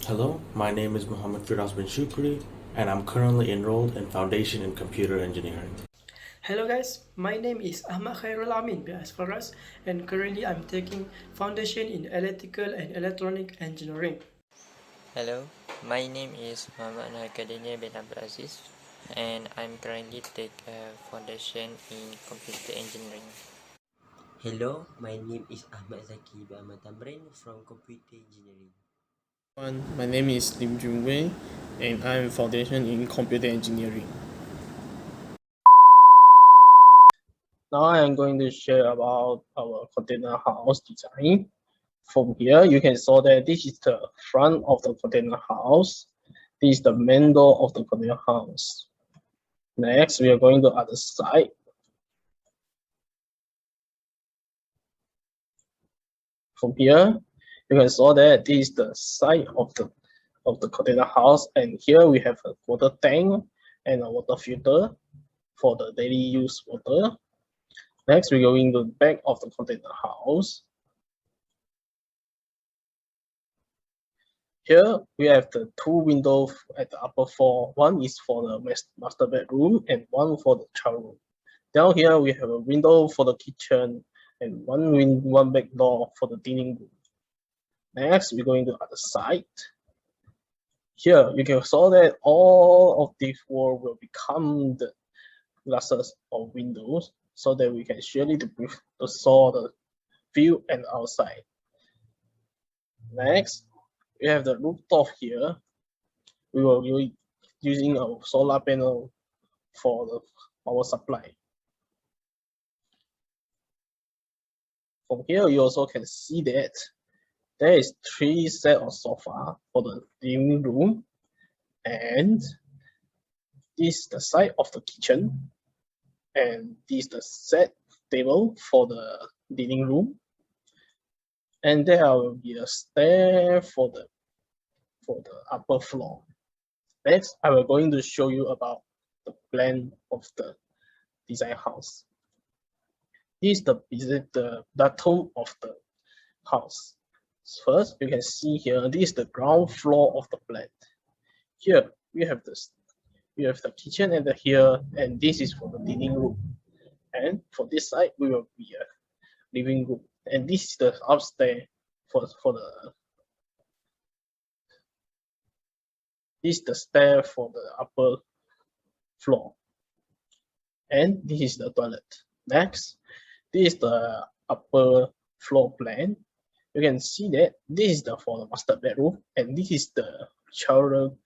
Hello, my name is Muhammad FRIDAUS bin Shukri, and I'm currently enrolled in Foundation in Computer Engineering. Hello guys, my name is AHMAD as far as and currently I'm taking Foundation in Electrical and Electronic Engineering. Hello, my name is Muhammad Hakadenia bin Abdul Aziz, and I'm currently take a foundation in computer engineering. Hello, my name is Ahmad Zaki bin Ahmad Tamrin from Computer Engineering. My name is Juin, and I'm foundation in computer engineering. Now I am going to share about our container house design. From here, you can saw that this is the front of the container house. This is the main door of the container house. Next, we are going to other side. From here, you can saw that this is the side of the container house, and here we have a water tank and a water filter for the daily use water. Next, we're going to the back of the container house. Here, we have the two windows at the upper floor. One is for the master bedroom and one for the child room. Down here, we have a window for the kitchen and one back door for the dining room. Next, we're going to the other side. Here, you can saw that all of these walls will become the glasses or windows so that we can surely saw the view and outside. Next, we have the rooftop here. We will be using a solar panel for the power supply. From here, you also can see that there is 3 sets of sofa for the living room, and this is the side of the kitchen, and this is the set table for the living room, and there will be a stair for the upper floor. Next, I will going to show you about the plan of the design house. This is the bottom of the house. First, you can see here, this is the ground floor of the plan. Here, we have the kitchen and here, and this is for the living room. And for this side, we will be a living room. And this is the upstairs this is the stair for the upper floor. And this is the toilet. Next, this is the upper floor plan. You can see that this is for the master bedroom, and this is the child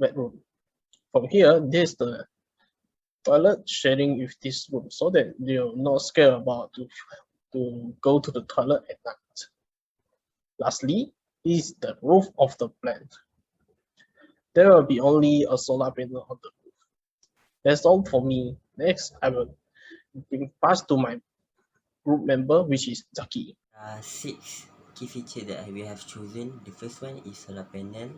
bedroom. From here, this is the toilet sharing with this room, so that you're not scared about to go to the toilet at night. Lastly, this is the roof of the plant. There will be only a solar panel on the roof. That's all for me. Next, I will pass to my group member, which is ZAKI. 6 key features that we have chosen. The first one is solar panel.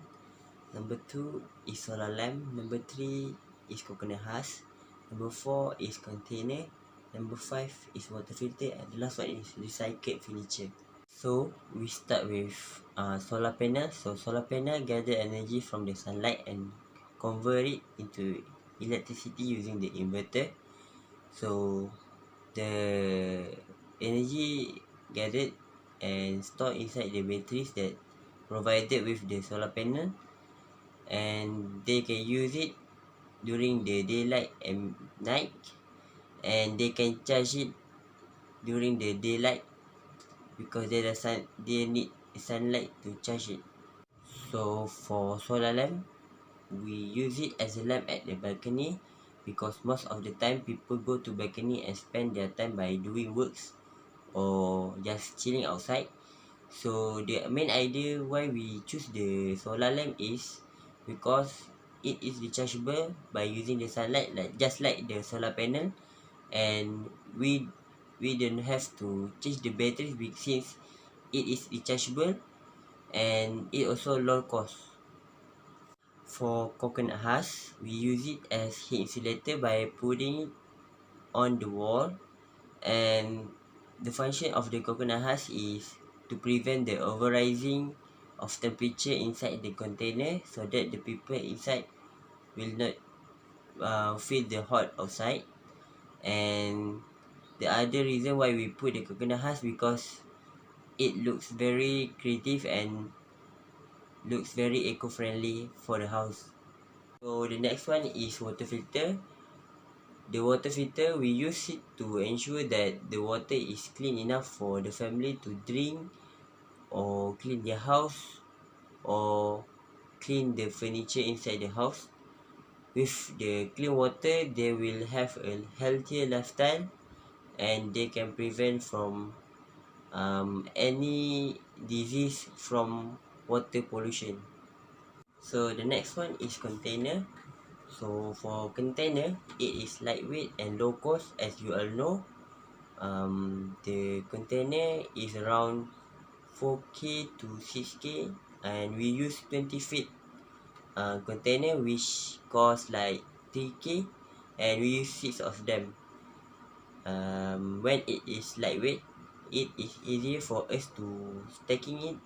Number 2 is solar lamp. Number 3 is coconut husk. Number 4 is container. Number 5 is water filter. And the last one is recycled furniture. So we start with solar panel. So solar panel gather energy from the sunlight and convert it into electricity using the inverter. So the energy gathered and stored inside the batteries that provided with the solar panel, and they can use it during the daylight and night, and they can charge it during the daylight because they need sunlight to charge it. So for solar lamp, we use it as a lamp at the balcony because most of the time people go to balcony and spend their time by doing works or just chilling outside. So the main idea why we choose the solar lamp is because it is rechargeable by using the sunlight, like just like the solar panel, and we don't have to change the batteries since it is rechargeable and it also low cost. For coconut husk, we use it as heat insulator by putting it on the wall, and the function of the coconut husk is to prevent the overrising of temperature inside the container so that the people inside will not feel the hot outside. And the other reason why we put the coconut husk because it looks very creative and looks very eco-friendly for the house. So the next one is water filter. The water filter, we use it to ensure that the water is clean enough for the family to drink or clean their house or clean the furniture inside the house. With the clean water, they will have a healthier lifestyle and they can prevent from any disease from water pollution. So the next one is container. So for container, it is lightweight and low cost, as you all know. The container is around 4K to 6K, and we use 20 feet container, which cost like 3K, and we use 6 of them. When it is lightweight, it is easier for us to stacking it,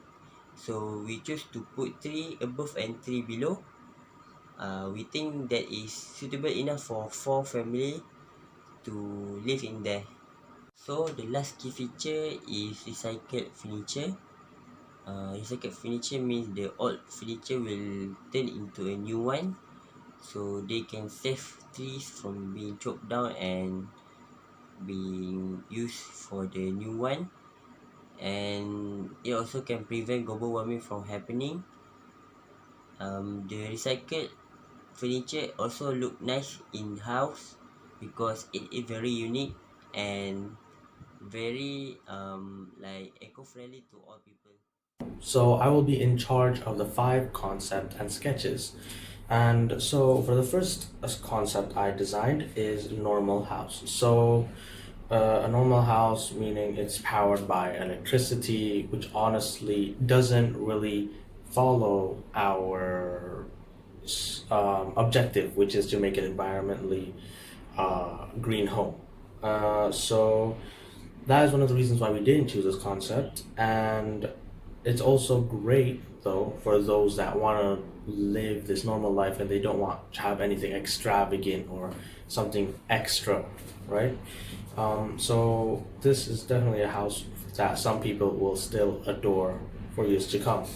so we choose to put 3 above and 3 below. We think that is suitable enough for 4 family to live in there. So the last key feature is recycled furniture. Recycled furniture means the old furniture will turn into a new one, so they can save trees from being chopped down and being used for the new one. And it also can prevent global warming from happening. The recycled furniture also look nice in house because it is very unique and very like eco-friendly to all people. So I will be in charge of the 5 concept and sketches. And so for the first concept I designed is normal house. So a normal house meaning it's powered by electricity, which honestly doesn't really follow our objective, which is to make an environmentally green home. So that is one of the reasons why we didn't choose this concept, and it's also great though for those that want to live this normal life and they don't want to have anything extravagant or something extra, right? So this is definitely a house that some people will still adore for years to come.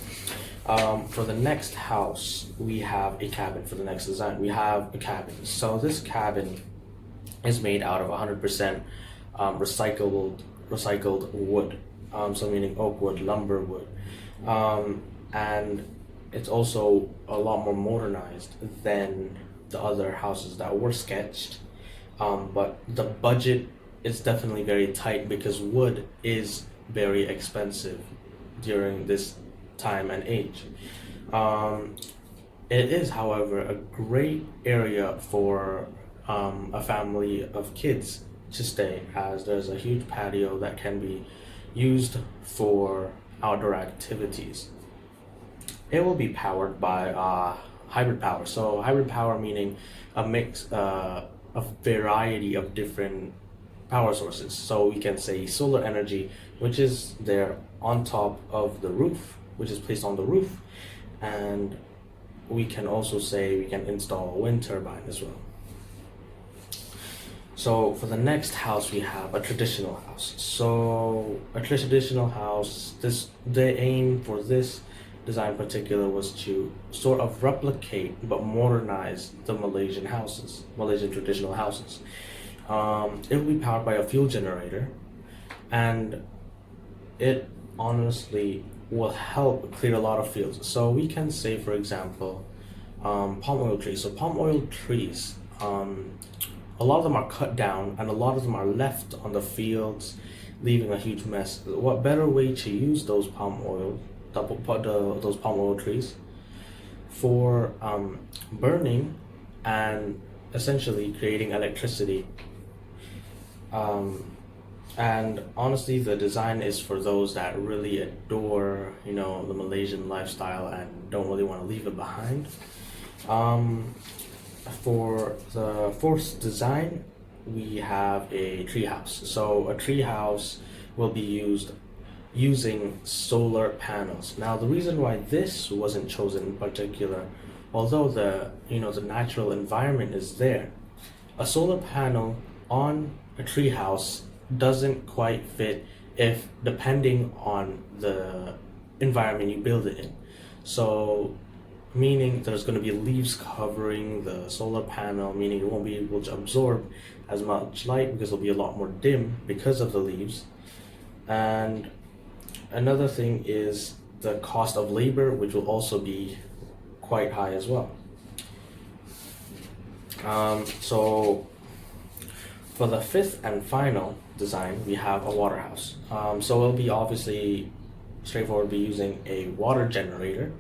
For the next house, we have a cabin. For the next design, we have a cabin. So this cabin is made out of 100% recycled wood. So meaning oak wood, lumber wood, and it's also a lot more modernized than the other houses that were sketched. But the budget is definitely very tight because wood is very expensive during this time and age. It is, however, a great area for a family of kids to stay, as there's a huge patio that can be used for outdoor activities. It will be powered by hybrid power. So hybrid power meaning a mix, a variety of different power sources. So we can say solar energy, which is there on top of the roof, which is placed on the roof, and we can also say we can install a wind turbine as well. So for the next house, we have a traditional house. So a traditional house, the aim for this design in particular was to sort of replicate but modernize the Malaysian traditional houses. It will be powered by a fuel generator, and it honestly will help clear a lot of fields. So we can say, for example, palm oil trees. So palm oil trees, a lot of them are cut down and a lot of them are left on the fields, leaving a huge mess. What better way to use those palm oil trees for burning and essentially creating electricity. And honestly, the design is for those that really adore, the Malaysian lifestyle and don't really want to leave it behind. For the fourth design, we have a treehouse. So a treehouse will be used using solar panels. Now, the reason why this wasn't chosen in particular, although the natural environment is there, a solar panel on a tree house doesn't quite fit if depending on the environment you build it in. So meaning there's going to be leaves covering the solar panel, meaning it won't be able to absorb as much light because it'll be a lot more dim because of the leaves. And another thing is the cost of labor, which will also be quite high as well. So for the fifth and final design, we have a water house. So it'll be obviously straightforward, be using a water generator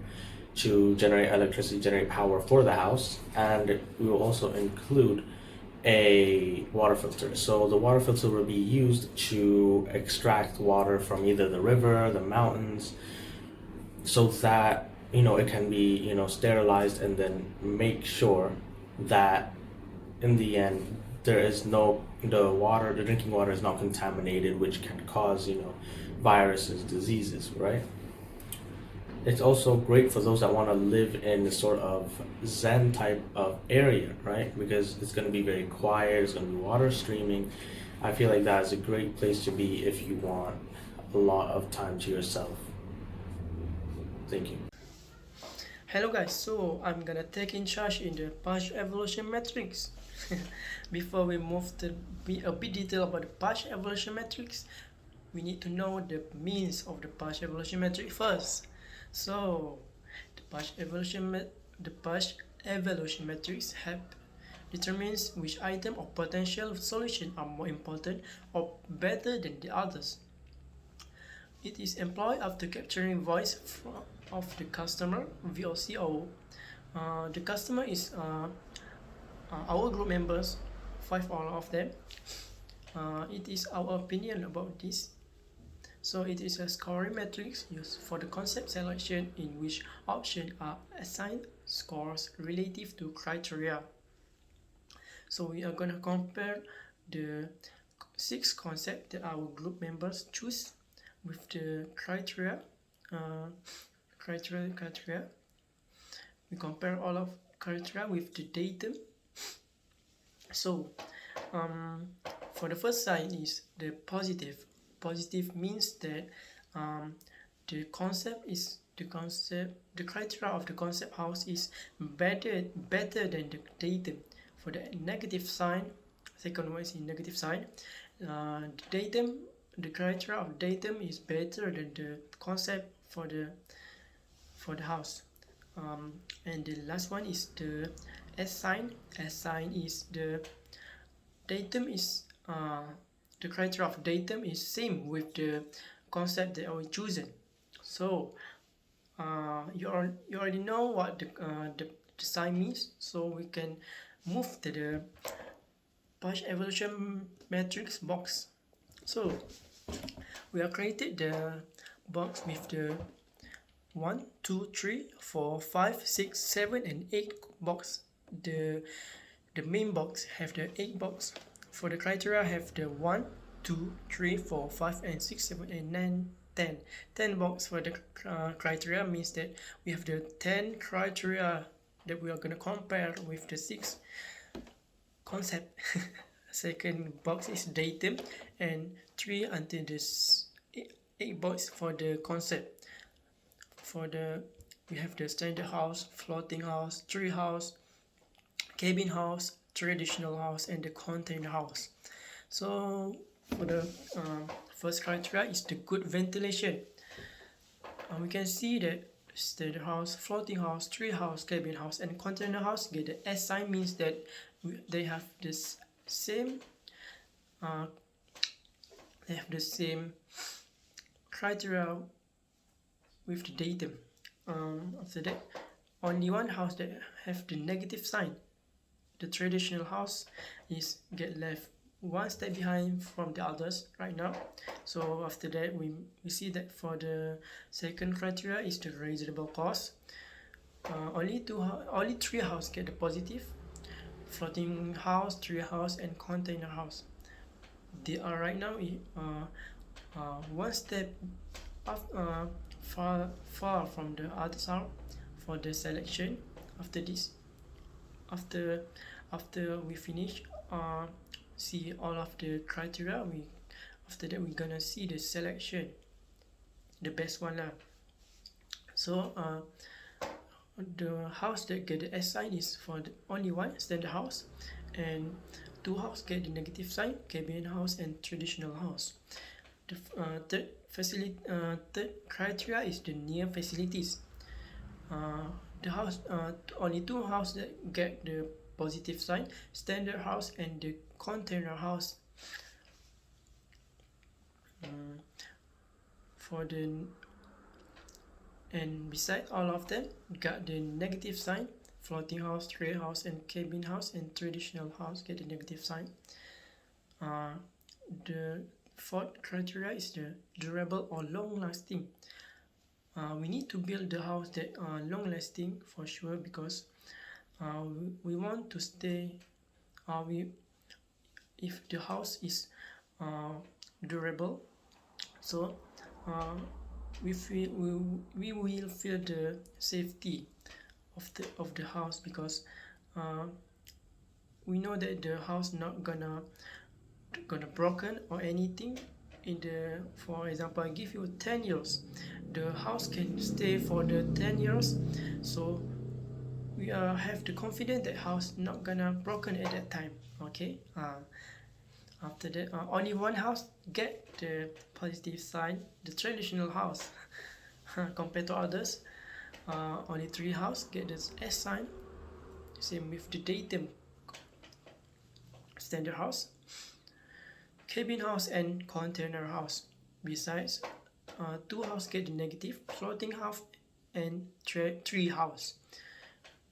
to generate electricity, generate power for the house, and we will also include a water filter. So the water filter will be used to extract water from either the river, the mountains, so that it can be sterilized, and then make sure that in the end the drinking water is not contaminated, which can cause viruses, diseases, right? It's also great for those that want to live in a sort of zen type of area, right? Because it's going to be very quiet, it's going to be water streaming. I feel like that is a great place to be if you want a lot of time to yourself. Thank you. Hello guys, so I'm gonna take in charge in the partial evolution matrix. Before we move to be a bit detail about the partial evolution matrix, we need to know the means of the partial evolution matrix first. So the partial evolution matrix determines which item or potential solution are more important or better than the others. It is employed after capturing voice of the customer, VOCO. The customer is our group members, 5 all of them. It is our opinion about this. So it is a scoring matrix used for the concept selection in which options are assigned scores relative to criteria. So we are going to compare the 6 concepts that our group members choose with the criteria. We compare all of criteria with the datum. So for the first sign is the positive. Positive means that the criteria of the concept house is better than the datum. For the negative sign, second one is in negative sign, the criteria of datum is better than the concept for the house. And the last one is the S sign. S sign is the datum is the criteria of datum is same with the concept that we chosen. So you already know what the sign means, so we can move to the partial evolution matrix box. So we have created the box with the 1, 2, 3, 4, 5, 6, 7 and 8 box. The main box have the 8 box. For the criteria have the 1, 2, 3, 4, 5 and 6, 7 and 9, 10. 10 box for the criteria means that we have the 10 criteria that we are going to compare with the 6 concept. Second box is datum, and 3 until this 8 box for the concept. We have the standard house, floating house, tree house, cabin house, traditional house and the container house. So for the first criteria is the good ventilation. We can see that standard house, floating house, tree house, cabin house and container house get the S sign, means that they have this same criteria with the datum. After that, only one house that have the negative sign. The traditional house is get left one step behind from the others right now. So after that, we see that for the second criteria is the reasonable cost. Only 3 houses get the positive: floating house, tree house and container house. They are right now one step far from the others are for the selection. After this, after we finish see all of the criteria, after that we're gonna see the selection, the best one lah. So the house that get the S sign is for the only one standard house, and two house get the negative sign, cabin house and traditional house. The third criteria is the near facilities. The house only two house that get the positive sign, standard house and the container house. For the and beside all of them got the negative sign. Floating house, tree house and cabin house and traditional house get the negative sign. The fourth criteria is the durable or long lasting. We need to build the house that are long lasting for sure, because we want to stay if the house is durable, so we will feel the safety of the house, because we know that the house not gonna broken or anything in the, for example, I give you 10 years, the house can stay for the 10 years, so we have the confidence that house not gonna broken at that time. Okay, after that only one house get the positive sign, the traditional house. Compared to others, only 3 house get the S sign. Same with the datum, standard house, cabin house and container house. Besides 2 house get the negative, floating house and 3 house.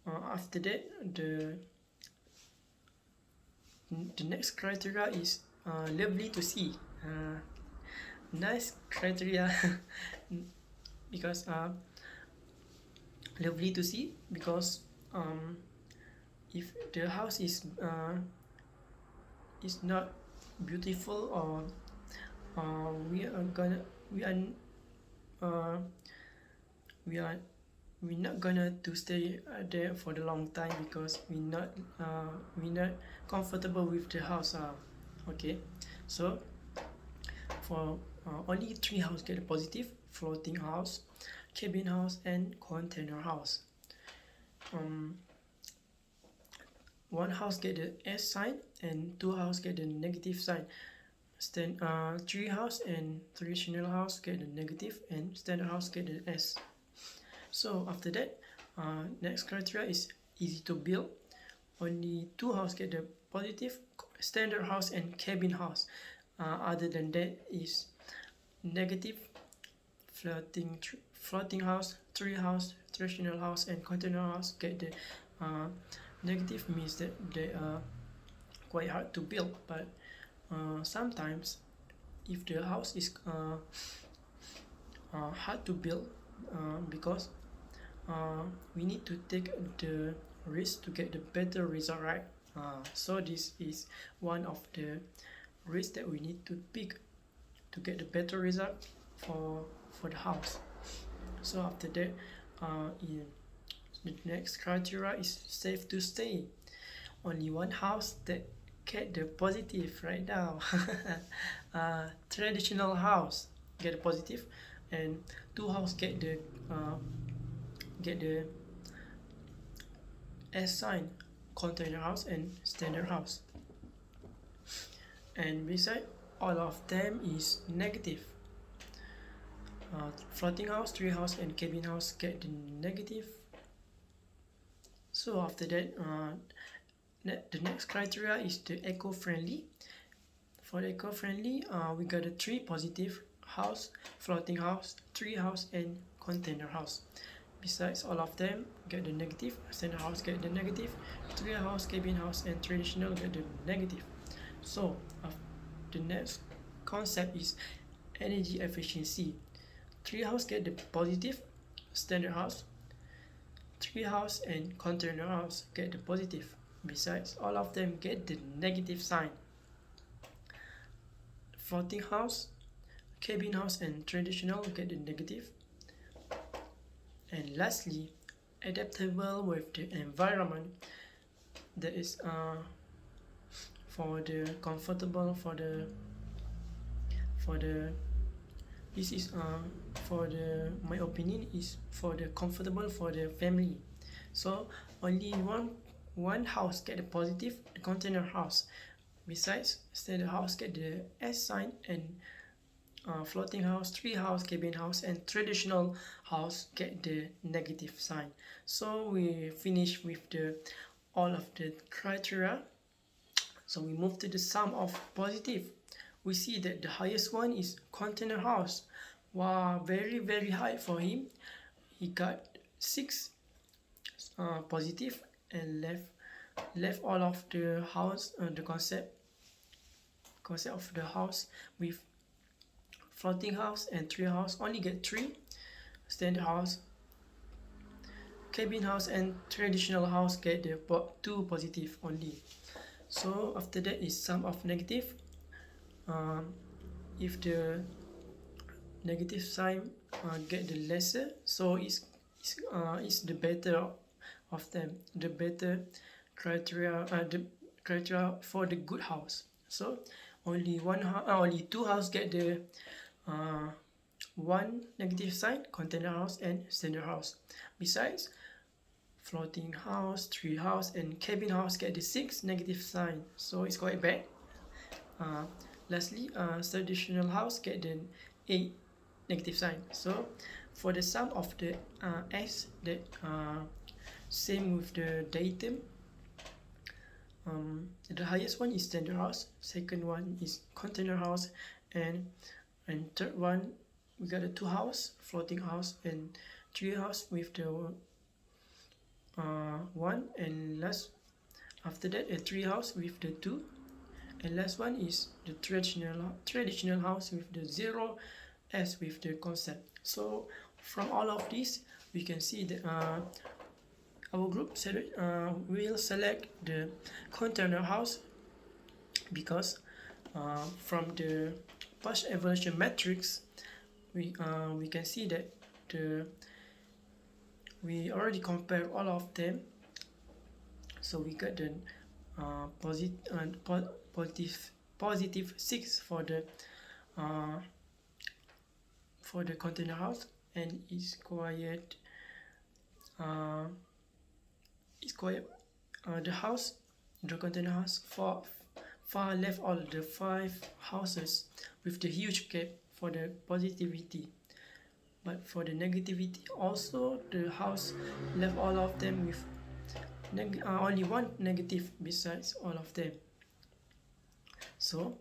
After that, the next criteria is lovely to see. Nice criteria. Because lovely to see, because if the house is not beautiful, or we're not gonna to stay there for the long time, because we're not comfortable with the house. Okay, so for only 3 house get a positive: floating house, cabin house and container house. 1 house get the S sign and 2 house get the negative sign. 3 house and traditional house get the negative, and standard house get the S. So after that, next criteria is easy to build. Only 2 house get the positive: standard house and cabin house. Other than that is negative: floating house, tree house, traditional house and container house get the negative, means that they are quite hard to build. But sometimes if the house is hard to build, because we need to take the risk to get the better result, right? So this is one of the risks that we need to pick to get the better result for the house. So after that, the next criteria is safe to stay. Only 1 house that get the positive right now. Traditional house get a positive, and 2 house get the S sign: container house and standard house. And beside all of them is negative. Floating house, tree house and cabin house get the negative. So after that, the next criteria is the eco-friendly. For the eco-friendly, we got a 3 positive: house, floating house, tree house and container house. Besides all of them get the negative: standard house get the negative, tree house, cabin house and traditional get the negative. So the next concept is energy efficiency. 3 house get the positive: standard house, tree house and container house get the positive. Besides all of them get the negative sign. Floating house, cabin house and traditional get the negative. And lastly, adaptable with the environment, that is for the comfortable for the this is for the my opinion is for the comfortable for the family. So only one house get the positive, the container house. Besides, standard house get the S sign, and floating house, tree house, cabin house, and traditional house get the negative sign. So we finish with the all of the criteria. So we move to the sum of positive. We see that the highest one is container house. Wow, very high for him. He got 6 positive, and left all of the house, the concept of the house with floating house and tree house only get 3. Standard house, cabin house, and traditional house get the 2 positive only. So after that is sum of negative. If the negative sign get the lesser, so it's the better of them, the better criteria, the criteria for the good house. So only only 2 house get the 1 negative sign, container house and standard house. Besides, floating house, tree house, and cabin house get the 6 negative sign, so it's quite bad. Lastly, traditional house get the 8 negative sign. So for the sum of the S, that same with the datum. The highest one is standard house, second one is container house, and third one we got a 2 house, floating house, and 3 house with the 1, and last after that a 3 house with the 2, and last one is the traditional house with the 0 S with the concept. So from all of these we can see that our group will select the container house, because from the past evaluation matrix we can see that we already compare all of them. So we got the positive 6 for the container house, and it's quite the house, the container house far left all the 5 houses with the huge gap for the positivity. But for the negativity also, the house left all of them with only 1 negative besides all of them. So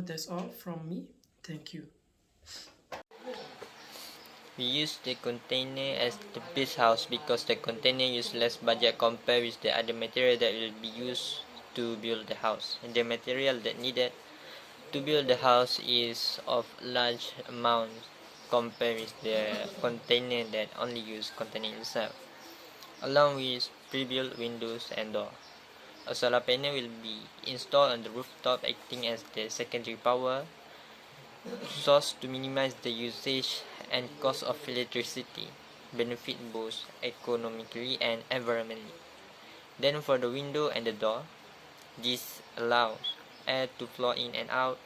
that's all from me. Thank you. We use the container as the base house because the container use less budget compared with the other material that will be used to build the house. And the material that needed to build the house is of large amount compared with the container that only use container itself, along with pre-built windows and door. A solar panel will be installed on the rooftop, acting as the secondary power source to minimize the usage and cost of electricity, benefit both economically and environmentally. Then for the window and the door, this allows air to flow in and out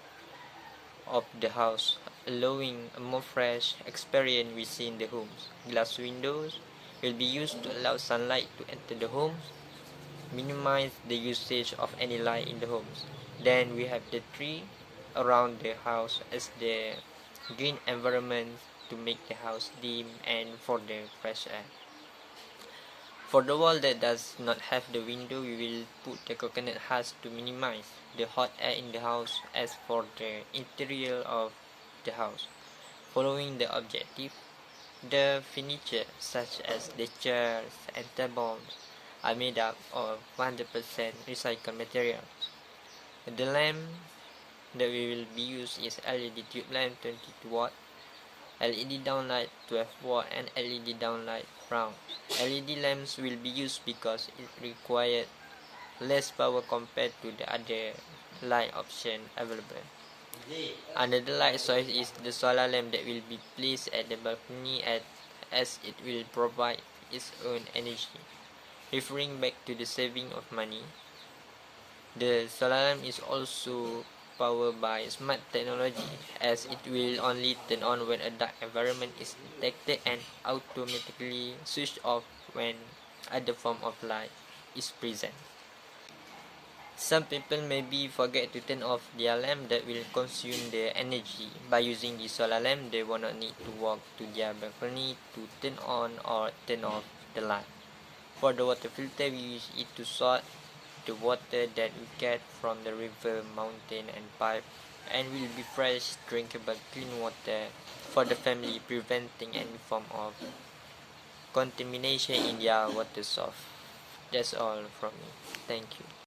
of the house, allowing a more fresh experience within the homes. Glass windows will be used to allow sunlight to enter the homes, minimize the usage of any light in the homes. Then we have the tree around the house as the green environment to make the house dim and for the fresh air. For the wall that does not have the window, we will put the coconut husk to minimize the hot air in the house. As for the interior of the house, following the objective, the furniture such as the chairs and tables are made up of 100% recycled materials. The lamp that we will be used is LED tube lamp 22 watt, LED downlight 12 watt, and LED downlight round. LED lamps will be used because it required less power compared to the other light option available. Another light source is the solar lamp that will be placed at the balcony as it will provide its own energy. Referring back to the saving of money, the solar lamp is also powered by smart technology, as it will only turn on when a dark environment is detected and automatically switch off when other form of light is present. Some people maybe forget to turn off their lamp that will consume their energy. By using the solar lamp, they will not need to walk to their balcony to turn on or turn off the light. For the water filter, we use it to sort the water that we get from the river, mountain and pipe, and will be fresh, drinkable, clean water for the family, preventing any form of contamination in their water source. That's all from me. Thank you.